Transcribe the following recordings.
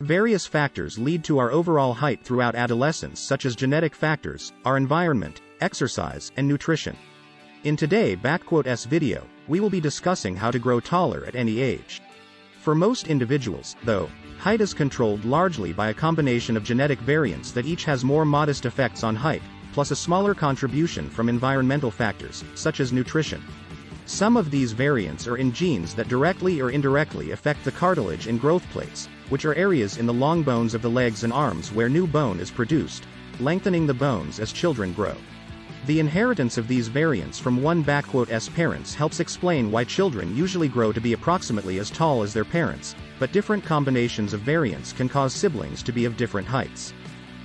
Various factors lead to our overall height throughout adolescence, such as genetic factors, our environment, exercise, and nutrition. In today's video, we will be discussing how to grow taller at any age. For most individuals, though, height is controlled largely by a combination of genetic variants that each has more modest effects on height, plus a smaller contribution from environmental factors, such as nutrition. Some of these variants are in genes that directly or indirectly affect the cartilage and growth plates, which are areas in the long bones of the legs and arms where new bone is produced, lengthening the bones as children grow. The inheritance of these variants from one's parents helps explain why children usually grow to be approximately as tall as their parents, but different combinations of variants can cause siblings to be of different heights.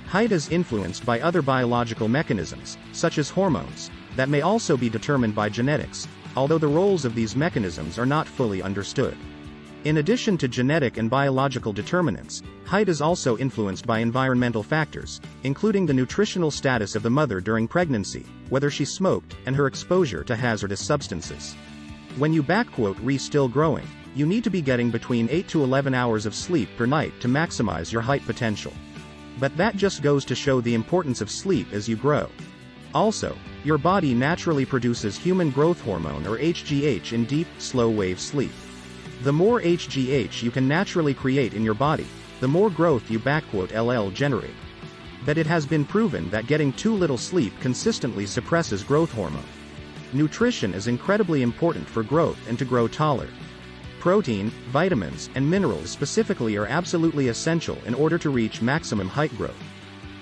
Height is influenced by other biological mechanisms, such as hormones, that may also be determined by genetics, although the roles of these mechanisms are not fully understood. In addition to genetic and biological determinants, height is also influenced by environmental factors, including the nutritional status of the mother during pregnancy, whether she smoked, and her exposure to hazardous substances. When you still growing, you need to be getting between 8 to 11 hours of sleep per night to maximize your height potential. But that just goes to show the importance of sleep as you grow. Also, your body naturally produces human growth hormone or HGH in deep, slow-wave sleep. The more HGH you can naturally create in your body, the more growth you generate. But it has been proven that getting too little sleep consistently suppresses growth hormone. Nutrition is incredibly important for growth and to grow taller. Protein, vitamins, and minerals specifically are absolutely essential in order to reach maximum height growth.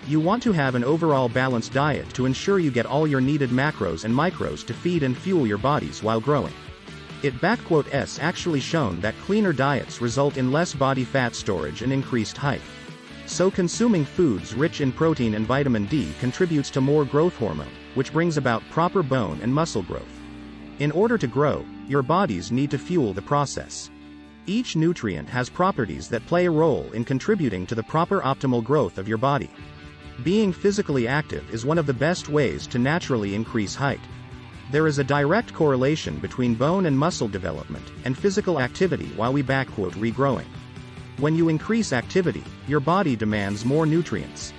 You want to have an overall balanced diet to ensure you get all your needed macros and micros to feed and fuel your bodies while growing. It's actually shown that cleaner diets result in less body fat storage and increased height. So consuming foods rich in protein and vitamin D contributes to more growth hormone, which brings about proper bone and muscle growth. In order to grow, your bodies need to fuel the process. Each nutrient has properties that play a role in contributing to the proper optimal growth of your body. Being physically active is one of the best ways to naturally increase height. There is a direct correlation between bone and muscle development and physical activity while regrowing. When you increase activity, your body demands more nutrients.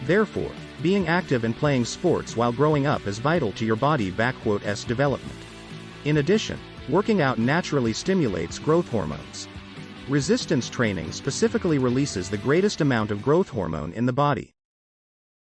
Therefore, being active and playing sports while growing up is vital to your body development. In addition, working out naturally stimulates growth hormones. Resistance training specifically releases the greatest amount of growth hormone in the body.